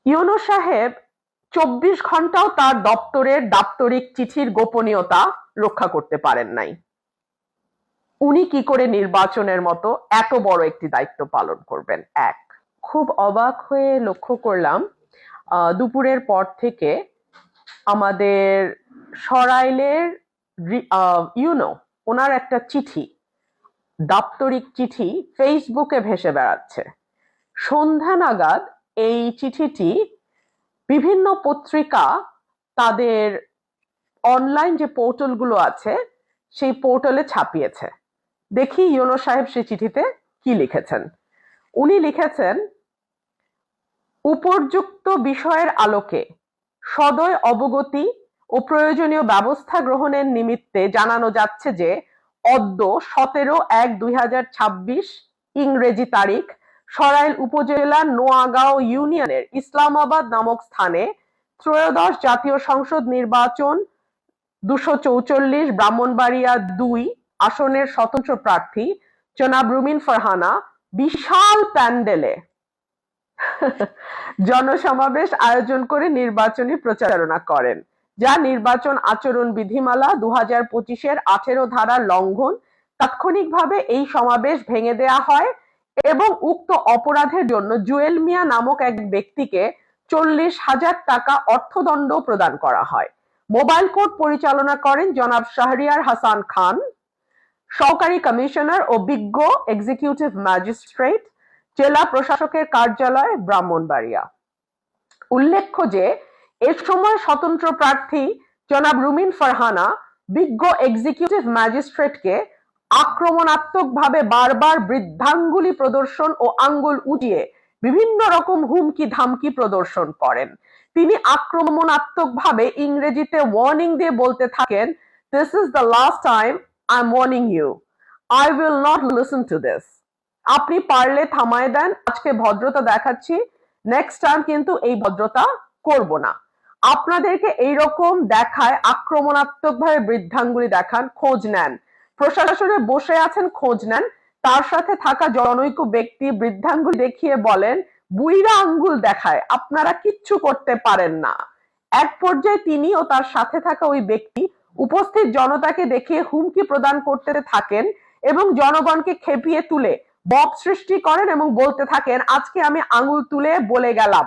ইউনূস সাহেব ২৪ ঘন্টাও তার দপ্তরের দাপ্তরিক চিঠির গোপনীয়তা রক্ষা করতে পারেন নাই। উনি কি করে নির্বাচনের মতো এত বড় একটি দায়িত্ব পালন করবেন? এক, খুব অবাক হয়ে লক্ষ্য করলাম দুপুরের পর থেকে আমাদের সরাইলের ইউনো ওনার একটা চিঠি, দাপ্তরিক চিঠি ফেসবুকে ভেসে বেড়াচ্ছে। সন্ধ্যা নাগাদ এই চিঠিটি বিভিন্ন পত্রিকা তাদের অনলাইন যে পোর্টালগুলো আছে সেই পোর্টালে ছাপিয়েছে। দেখি ইউনূস সাহেব সেই চিঠিতে কি লিখেছেন। উনি লিখেছেন, উপর্যুক্ত বিষয়ের আলোকে সদয় অবগতি ও প্রয়োজনীয় ব্যবস্থা গ্রহণের নিমিত্তে জানানো যাচ্ছে যে অদ্য 17/1/2026 ইংরেজি তারিখ সরাইল উপজেলার নোয়াগাঁও ইউনিয়নের ইসলামাবাদ নামক স্থানে ত্রয়োদশ জাতীয় সংসদ নির্বাচন ২৪৪ ব্রাহ্মণবাড়িয়া ২ আসনের স্বতন্ত্র প্রার্থী জনাব রুমিন ফারহানা বিশাল প্যান্ডেলে জনসমাবেশ আয়োজন করে নির্বাচনী প্রচারণা করেন, যা নির্বাচন আচরণ বিধিমালা 2025-এর 18 ধারার লঙ্ঘন। তাৎক্ষণিকভাবে এই সমাবেশ ভেঙে দেয়া হয় এবং উক্ত অপরাধের জন্য জুয়েল মিয়া নামক এক ব্যক্তিকে 40,000 টাকা অর্থদণ্ড প্রদান করা হয়। মোবাইল কোর্ট পরিচালনা করেন জনাব শাহরিয়ার হাসান খান, সহকারী কমিশনার ও বিজ্ঞ এক্সিকিউটিভ ম্যাজিস্ট্রেট, জেলা প্রশাসকের কার্যালয়, ব্রাহ্মণবাড়িয়া। উল্লেখ্য যে এ সময় স্বতন্ত্র প্রার্থী জনাব রুমিন ফারহানা বিজ্ঞ এক্সিকিউটিভ ম্যাজিস্ট্রেটকে আক্রমণাত্মকভাবে বারবার বৃদ্ধাঙ্গুলি প্রদর্শন ও আঙ্গুল উঠিয়ে বিভিন্ন রকম হুমকি ধামকি প্রদর্শন করেন। তিনি আক্রমণাত্মকভাবে ইংরেজিতে ওয়ার্নিং দিয়ে বলতে থাকেন, "This is the last time I'm warning you. I will not listen to this. আপনি পারলে থামায় দেন, আজকে ভদ্রতা দেখাচ্ছি, নেক্সট টাইম কিন্তু এই ভদ্রতা করব না। আপনাদেরকে এইরকম দেখায় আক্রমণাত্মকভাবে বৃদ্ধাঙ্গুলি দেখান, খোঁজ নেন। প্রশাসনে বসে আছেন, খোঁজ নেন। তার সাথে থাকা জনৈক ব্যক্তি বৃদ্ধাঙ্গুলি দেখিয়ে বলেন, বুইড়া আঙ্গুল দেখায়, আপনারা কিচ্ছু করতে পারেন না।" এক পর্যায়ে তিনি ও তার সাথে থাকা ওই ব্যক্তি উপস্থিত জনতাকে দেখিয়ে হুমকি প্রদান করতে থাকেন এবং জনগণকে খেপিয়ে তুলে বব সৃষ্টি করেন এবং বলতে থাকেন, "আজকে আমি আঙুল তুলে বলে গেলাম,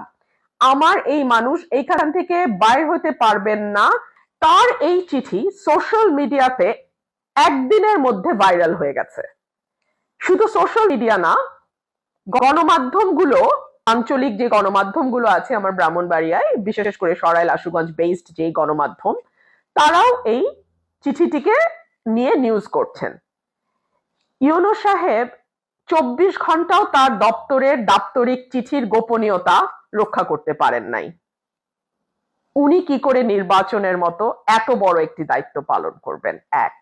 আমার এই মানুষ এইখান থেকে বাইর হতে পারবেন না।" তার এই চিঠি সোশ্যাল মিডিয়াতে একদিনের মধ্যে ভাইরাল হয়ে গেছে। শুধু সোশ্যাল মিডিয়া না, গণমাধ্যমগুলো, আঞ্চলিক যে গণমাধ্যমগুলো আছে আমার ব্রাহ্মণবাড়িয়ায়, বিশেষ করে সরাইল আশুগঞ্জ বেসড যে গণমাধ্যম, তারাও এই চিঠিটিকে নিয়ে নিউজ করছেন। ইউনূস সাহেব ২৪ ঘন্টাও তার দপ্তরের দাপ্তরিক চিঠির গোপনীয়তা রক্ষা করতে পারেন নাই। উনি কি করে নির্বাচনের মতো এত বড় একটি দায়িত্ব পালন করবেন? এক।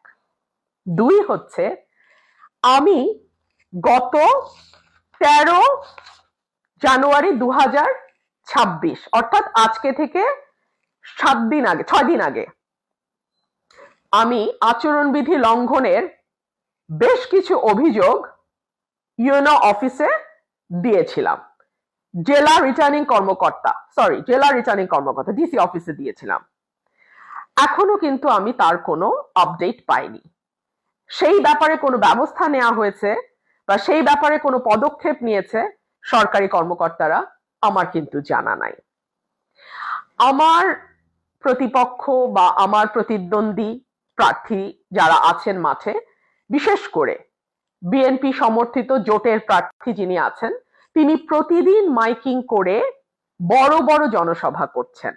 দুই হচ্ছে, আমি গত 13 জানুয়ারি 2026 অর্থাৎ আজকে থেকে 6 দিন আগে আমি আচরণবিধি লঙ্ঘনের বেশ কিছু অভিযোগ ইউনো অফিসে দিয়েছিলাম। জেলা রিটার্নিং কর্মকর্তা ডিসি অফিসে দিয়েছিলাম। এখনো কিন্তু আমি তার কোনো আপডেট পাইনি। সেই ব্যাপারে কোনো ব্যবস্থা নেওয়া হয়েছে বা সেই ব্যাপারে কোনো পদক্ষেপ নিয়েছে সরকারি কর্মকর্তারা, আমার কিন্তু জানা নাই। আমার প্রতিপক্ষ বা আমার প্রতিদ্বন্দ্বী প্রার্থী যারা আছেন মাঠে, বিশেষ করে বিএনপি সমর্থিত জোটের প্রার্থী যিনি আছেন, তিনি প্রতিদিন মাইকিং করে বড় বড় জনসভা করছেন।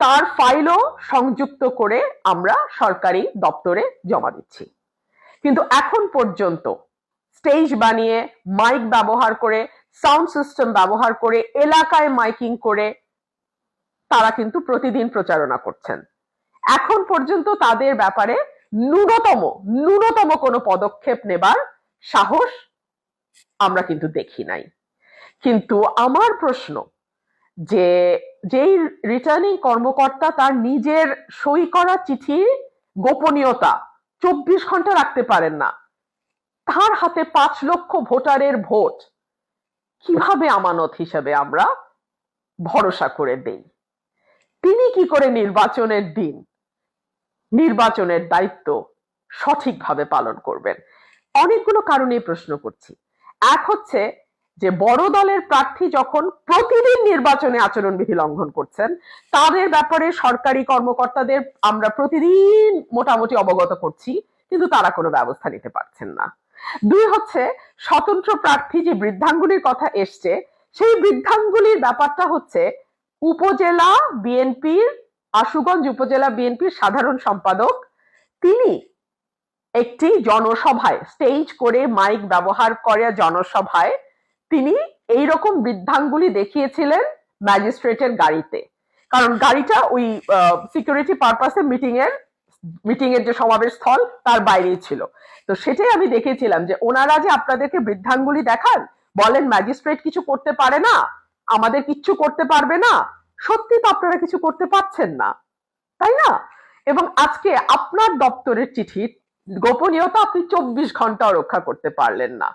তার ফাইলও সংযুক্ত করে আমরা সরকারি দপ্তরে জমা দিচ্ছি। কিন্তু এখন পর্যন্ত স্টেজ বানিয়ে, মাইক ব্যবহার করে, সাউন্ড সিস্টেম ব্যবহার করে, এলাকায় মাইকিং করে তারা কিন্তু প্রতিদিন প্রচারণা করছেন। এখন পর্যন্ত তাদের ব্যাপারে ন্যূনতম কোনো পদক্ষেপ নেবার সাহস আমরা কিন্তু দেখি নাই। কিন্তু আমার প্রশ্ন, যে যেই রিটার্নিং কর্মকর্তা তার নিজের সই করা চিঠির গোপনীয়তা 24 ঘন্টা রাখতে পারেন না, তার হাতে 5 লক্ষ ভোটারের ভোট কিভাবে আমানত হিসেবে আমরা ভরসা করে দেই। তিনি কি করে নির্বাচনের দিন নির্বাচনের দায়িত্ব সঠিকভাবে পালন করবেন? অনেকগুলো কারণে প্রশ্ন করছি। এক হচ্ছে যে বড় দলের প্রার্থী যখন প্রতিদিন নির্বাচনে আচরণবিধি লঙ্ঘন করছেন, তাদের ব্যাপারে সরকারি কর্মকর্তাদের আমরা প্রতিদিন মোটামুটি অবগত করছি, কিন্তু তারা কোনো ব্যবস্থা নিতে পারছেন না। দুই হচ্ছে স্বতন্ত্র প্রার্থী যে বৃদ্ধাঙ্গুলির কথা এসছে, সেই বৃদ্ধাঙ্গুলির ব্যাপারটা হচ্ছে উপজেলা বিএনপির, আশুগঞ্জ উপজেলা বিএনপির সাধারণ সম্পাদক, তিনি একটি জনসভায় স্টেজ করে মাইক ব্যবহার করে জনসভায় তিনি এইরকম বৃদ্ধাঙ্গুলি দেখিয়েছিলেন ম্যাজিস্ট্রেটের গাড়িতে, কারণ গাড়িটা ওই সিকিউরিটি পারপাসে মিটিং এর যে সমাবেশ স্থল তার বাইরেই ছিল। তো সেটাই আমি দেখেছিলাম যে ওনারা যে আপনাদেরকে বৃদ্ধাঙ্গুলি দেখান, বলেন ম্যাজিস্ট্রেট কিছু করতে পারে না, আমাদের কিচ্ছু করতে পারবে না, সত্যি তো আপনারা কিছু করতে পারছেন না, তাই না? এবং আজকে আপনার দপ্তরের চিঠির গোপনীয়তা আপনি 24 ঘন্টাও রক্ষা করতে পারলেন না।